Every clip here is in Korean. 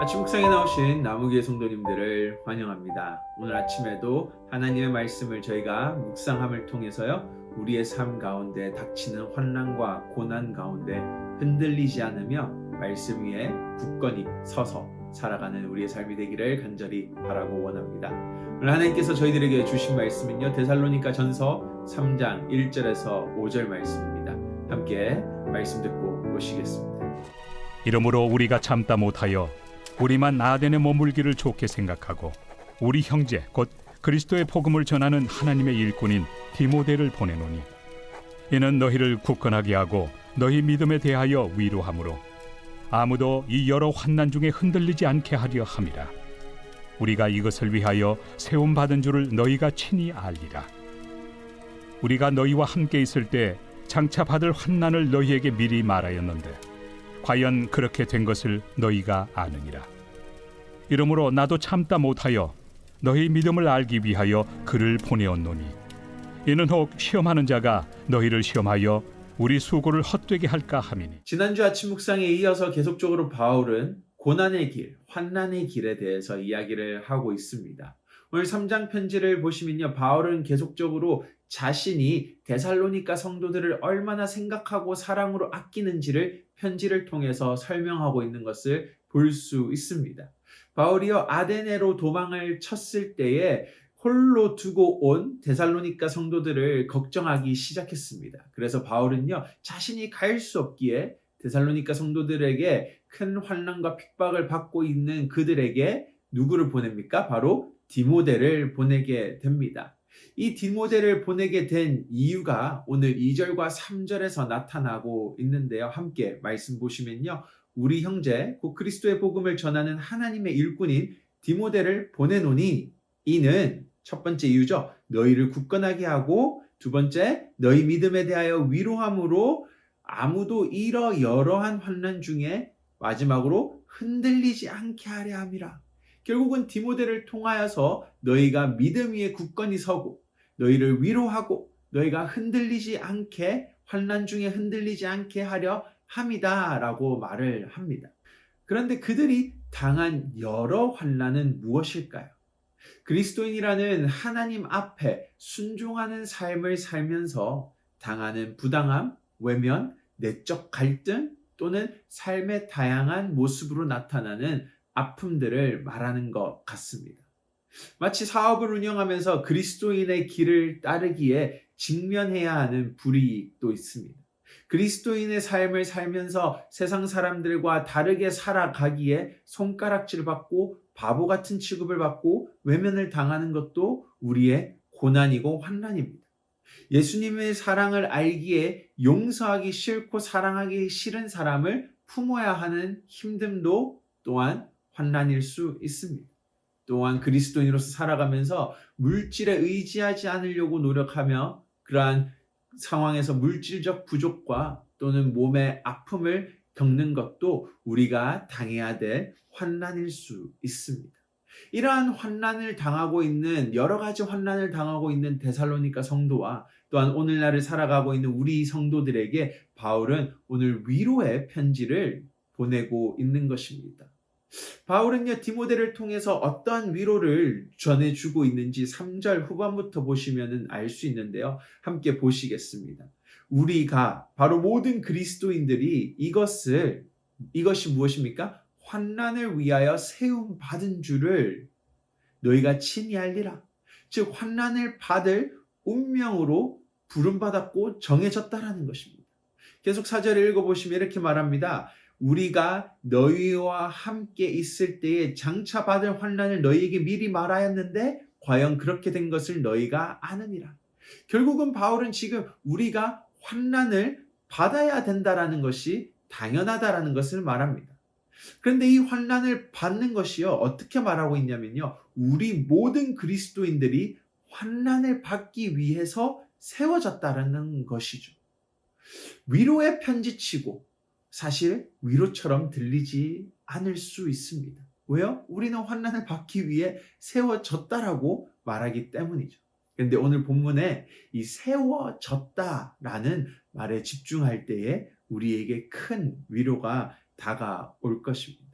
아침 묵상에 나오신 나무교회 성도님들을 환영합니다. 오늘 아침에도 하나님의 말씀을 저희가 묵상함을 통해서요, 우리의 삶 가운데 닥치는 환난과 고난 가운데 흔들리지 않으며 말씀 위에 굳건히 서서 살아가는 우리의 삶이 되기를 간절히 바라고 원합니다. 오늘 하나님께서 저희들에게 주신 말씀은요, 데살로니가 전서 3장 1절에서 5절 말씀입니다. 함께 말씀 듣고 오시겠습니다. 이러므로 우리가 참다 못하여 우리만 아덴에 머물기를 좋게 생각하고 우리 형제 곧 그리스도의 복음을 전하는 하나님의 일꾼인 디모데를 보내노니, 이는 너희를 굳건하게 하고 너희 믿음에 대하여 위로하므로 아무도 이 여러 환난 중에 흔들리지 않게 하려 함이라. 우리가 이것을 위하여 세움 받은 줄을 너희가 친히 알리라. 우리가 너희와 함께 있을 때 장차 받을 환난을 너희에게 미리 말하였는데 과연 그렇게 된 것을 너희가 아느니라. 이러므로 나도 참다 못하여 너희 믿음을 알기 위하여 그를 보내었노니, 이는 혹 시험하는 자가 너희를 시험하여 우리 수고를 헛되게 할까 함이니. 지난주 아침 묵상에 이어서 계속적으로 바울은 고난의 길, 환난의 길에 대해서 이야기를 하고 있습니다. 오늘 3장 편지를 보시면요, 바울은 계속적으로 자신이 데살로니가 성도들을 얼마나 생각하고 사랑으로 아끼는지를 편지를 통해서 설명하고 있는 것을 볼 수 있습니다. 바울이요, 아데네로 도망을 쳤을 때에 홀로 두고 온 데살로니가 성도들을 걱정하기 시작했습니다. 그래서 바울은요, 자신이 갈 수 없기에 데살로니가 성도들에게 큰 환난과 핍박을 받고 있는 그들에게 누구를 보냅니까? 바로 디모데를 보내게 됩니다. 이 디모데를 보내게 된 이유가 오늘 2절과 3절에서 나타나고 있는데요. 함께 말씀 보시면요, 우리 형제 곧 그리스도의 복음을 전하는 하나님의 일꾼인 디모데를 보내노니, 이는 첫 번째 이유죠. 너희를 굳건하게 하고, 두 번째, 너희 믿음에 대하여 위로함으로 아무도 이러여러한 환난 중에 마지막으로 흔들리지 않게 하려 함이라. 결국은 디모데를 통하여서 너희가 믿음 위에 굳건히 서고 너희를 위로하고 너희가 흔들리지 않게, 환난 중에 흔들리지 않게 하려 함이다 라고 말을 합니다. 그런데 그들이 당한 여러 환난은 무엇일까요? 그리스도인이라는 하나님 앞에 순종하는 삶을 살면서 당하는 부당함, 외면, 내적 갈등 또는 삶의 다양한 모습으로 나타나는 아픔들을 말하는 것 같습니다. 마치 사업을 운영하면서 그리스도인의 길을 따르기에 직면해야 하는 불이익도 있습니다. 그리스도인의 삶을 살면서 세상 사람들과 다르게 살아가기에 손가락질 받고 바보 같은 취급을 받고 외면을 당하는 것도 우리의 고난이고 환난입니다. 예수님의 사랑을 알기에 용서하기 싫고 사랑하기 싫은 사람을 품어야 하는 힘듦도 또한 환난일 수 있습니다. 또한 그리스도인으로서 살아가면서 물질에 의지하지 않으려고 노력하며 그러한 상황에서 물질적 부족과 또는 몸의 아픔을 겪는 것도 우리가 당해야 될 환난일 수 있습니다. 이러한 환난을 당하고 있는, 여러 가지 환난을 당하고 있는 데살로니가 성도와 또한 오늘날을 살아가고 있는 우리 성도들에게 바울은 오늘 위로의 편지를 보내고 있는 것입니다. 바울은요, 디모데를 통해서 어떠한 위로를 전해주고 있는지 3절 후반부터 보시면 알 수 있는데요. 함께 보시겠습니다. 우리가, 바로 모든 그리스도인들이 이것이 무엇입니까? 환난을 위하여 세움 받은 줄을 너희가 친히 알리라. 즉 환난을 받을 운명으로 부름받았고 정해졌다라는 것입니다. 계속 4절을 읽어보시면 이렇게 말합니다. 우리가 너희와 함께 있을 때에 장차 받을 환난을 너희에게 미리 말하였는데 과연 그렇게 된 것을 너희가 아느니라. 결국은 바울은 지금 우리가 환난을 받아야 된다라는 것이 당연하다라는 것을 말합니다. 그런데 이 환난을 받는 것이요, 어떻게 말하고 있냐면요, 우리 모든 그리스도인들이 환난을 받기 위해서 세워졌다라는 것이죠. 위로의 편지치고 사실 위로처럼 들리지 않을 수 있습니다. 왜요? 우리는 환난을 받기 위해 세워졌다라고 말하기 때문이죠. 그런데 오늘 본문에 이 세워졌다라는 말에 집중할 때에 우리에게 큰 위로가 다가올 것입니다.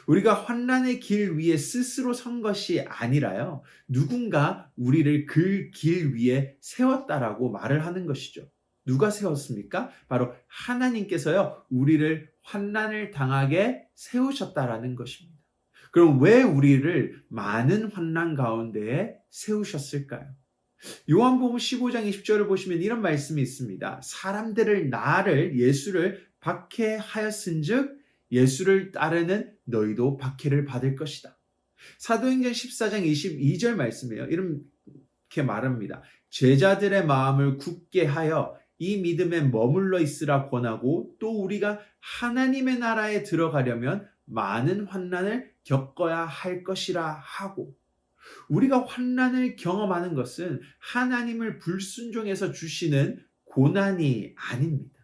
우리가 환난의 길 위에 스스로 선 것이 아니라요. 누군가 우리를 그 길 위에 세웠다라고 말을 하는 것이죠. 누가 세웠습니까? 바로 하나님께서요. 우리를 환난을 당하게 세우셨다라는 것입니다. 그럼 왜 우리를 많은 환난 가운데에 세우셨을까요? 요한복음 15장 20절을 보시면 이런 말씀이 있습니다. 사람들을 나를 예수를 박해하였은즉 예수를 따르는 너희도 박해를 받을 것이다. 사도행전 14장 22절 말씀이에요. 이렇게 말합니다. 제자들의 마음을 굳게 하여 이 믿음에 머물러 있으라 권하고 또 우리가 하나님의 나라에 들어가려면 많은 환난을 겪어야 할 것이라 하고, 우리가 환난을 경험하는 것은 하나님을 불순종해서 주시는 고난이 아닙니다.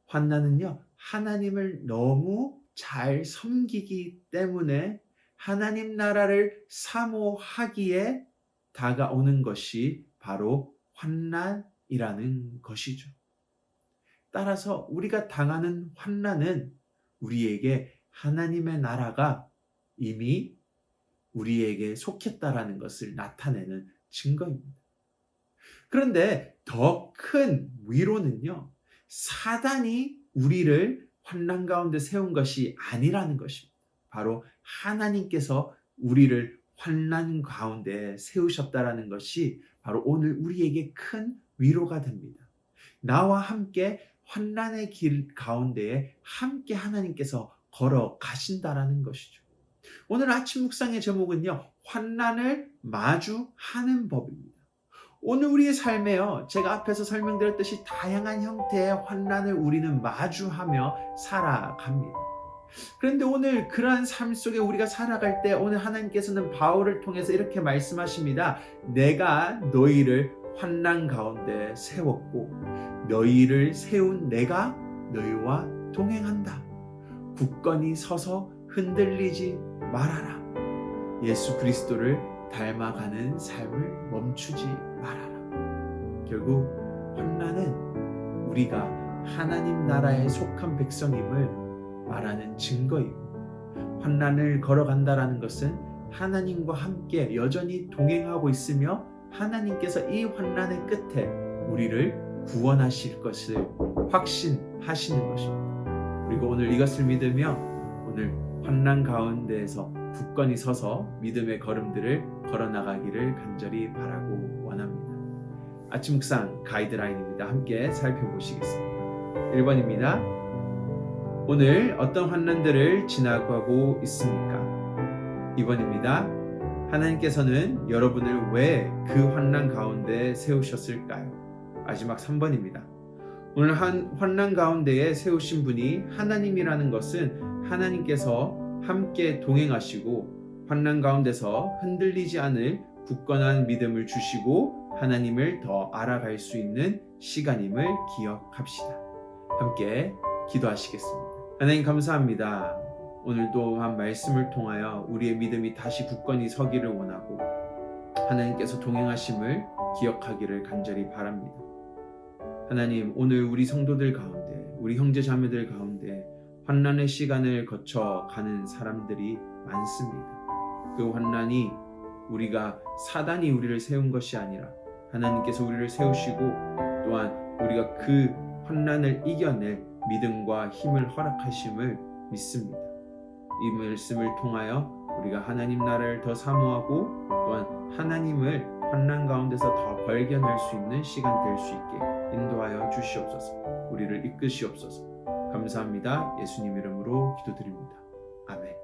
환난은요, 하나님을 너무 잘 섬기기 때문에 하나님 나라를 사모하기에 다가오는 것이 바로 환난이라는 것이죠. 따라서 우리가 당하는 환난은 우리에게 하나님의 나라가 이미 우리에게 속했다라는 것을 나타내는 증거입니다. 그런데 더 큰 위로는요, 사단이 우리를 환난 가운데 세운 것이 아니라는 것입니다. 바로 하나님께서 우리를 환난 가운데 세우셨다라는 것이 바로 오늘 우리에게 큰 위로가 됩니다. 나와 함께 환난의 길 가운데에 함께 하나님께서 걸어가신다라는 것이죠. 오늘 아침 묵상의 제목은요, 환난을 마주하는 법입니다. 오늘 우리의 삶에요, 제가 앞에서 설명드렸듯이 다양한 형태의 환난을 우리는 마주하며 살아갑니다. 그런데 오늘 그러한 삶 속에 우리가 살아갈 때 오늘 하나님께서는 바울을 통해서 이렇게 말씀하십니다. 내가 너희를 환난 가운데 세웠고 너희를 세운 내가 너희와 동행한다. 굳건히 서서 흔들리지 말아라. 예수 그리스도를 닮아가는 삶을 멈추지 말아라. 결국 환난은 우리가 하나님 나라에 속한 백성임을 말하는 증거이고, 환난을 걸어간다라는 것은 하나님과 함께 여전히 동행하고 있으며 하나님께서 이 환난의 끝에 우리를 구원하실 것을 확신하시는 것입니다. 그리고 오늘 이것을 믿으며 오늘 환난 가운데에서 굳건히 서서 믿음의 걸음들을 걸어나가기를 간절히 바라고 원합니다. 아침 묵상 가이드라인입니다. 함께 살펴보시겠습니다. 1번입니다. 오늘 어떤 환난들을 지나가고 있습니까? 2번입니다. 하나님께서는 여러분을 왜 그 환난 가운데 세우셨을까요? 마지막 3번입니다. 오늘 환난 가운데에 세우신 분이 하나님이라는 것은 하나님께서 함께 동행하시고 환난 가운데서 흔들리지 않을 굳건한 믿음을 주시고 하나님을 더 알아갈 수 있는 시간임을 기억합시다. 함께 기도하시겠습니다. 하나님 감사합니다. 오늘도 한 말씀을 통하여 우리의 믿음이 다시 굳건히 서기를 원하고 하나님께서 동행하심을 기억하기를 간절히 바랍니다. 하나님, 오늘 우리 성도들 가운데, 우리 형제 자매들 가운데 환난의 시간을 거쳐가는 사람들이 많습니다. 그 환난이 우리가 사단이 우리를 세운 것이 아니라 하나님께서 우리를 세우시고 또한 우리가 그 환난을 이겨낼 믿음과 힘을 허락하심을 믿습니다. 이 말씀을 통하여 우리가 하나님 나라를 더 사모하고 또한 하나님을 환난 가운데서 더 발견할 수 있는 시간 될 수 있게 인도하여 주시옵소서. 우리를 이끄시옵소서. 감사합니다. 예수님 이름으로 기도드립니다. 아멘.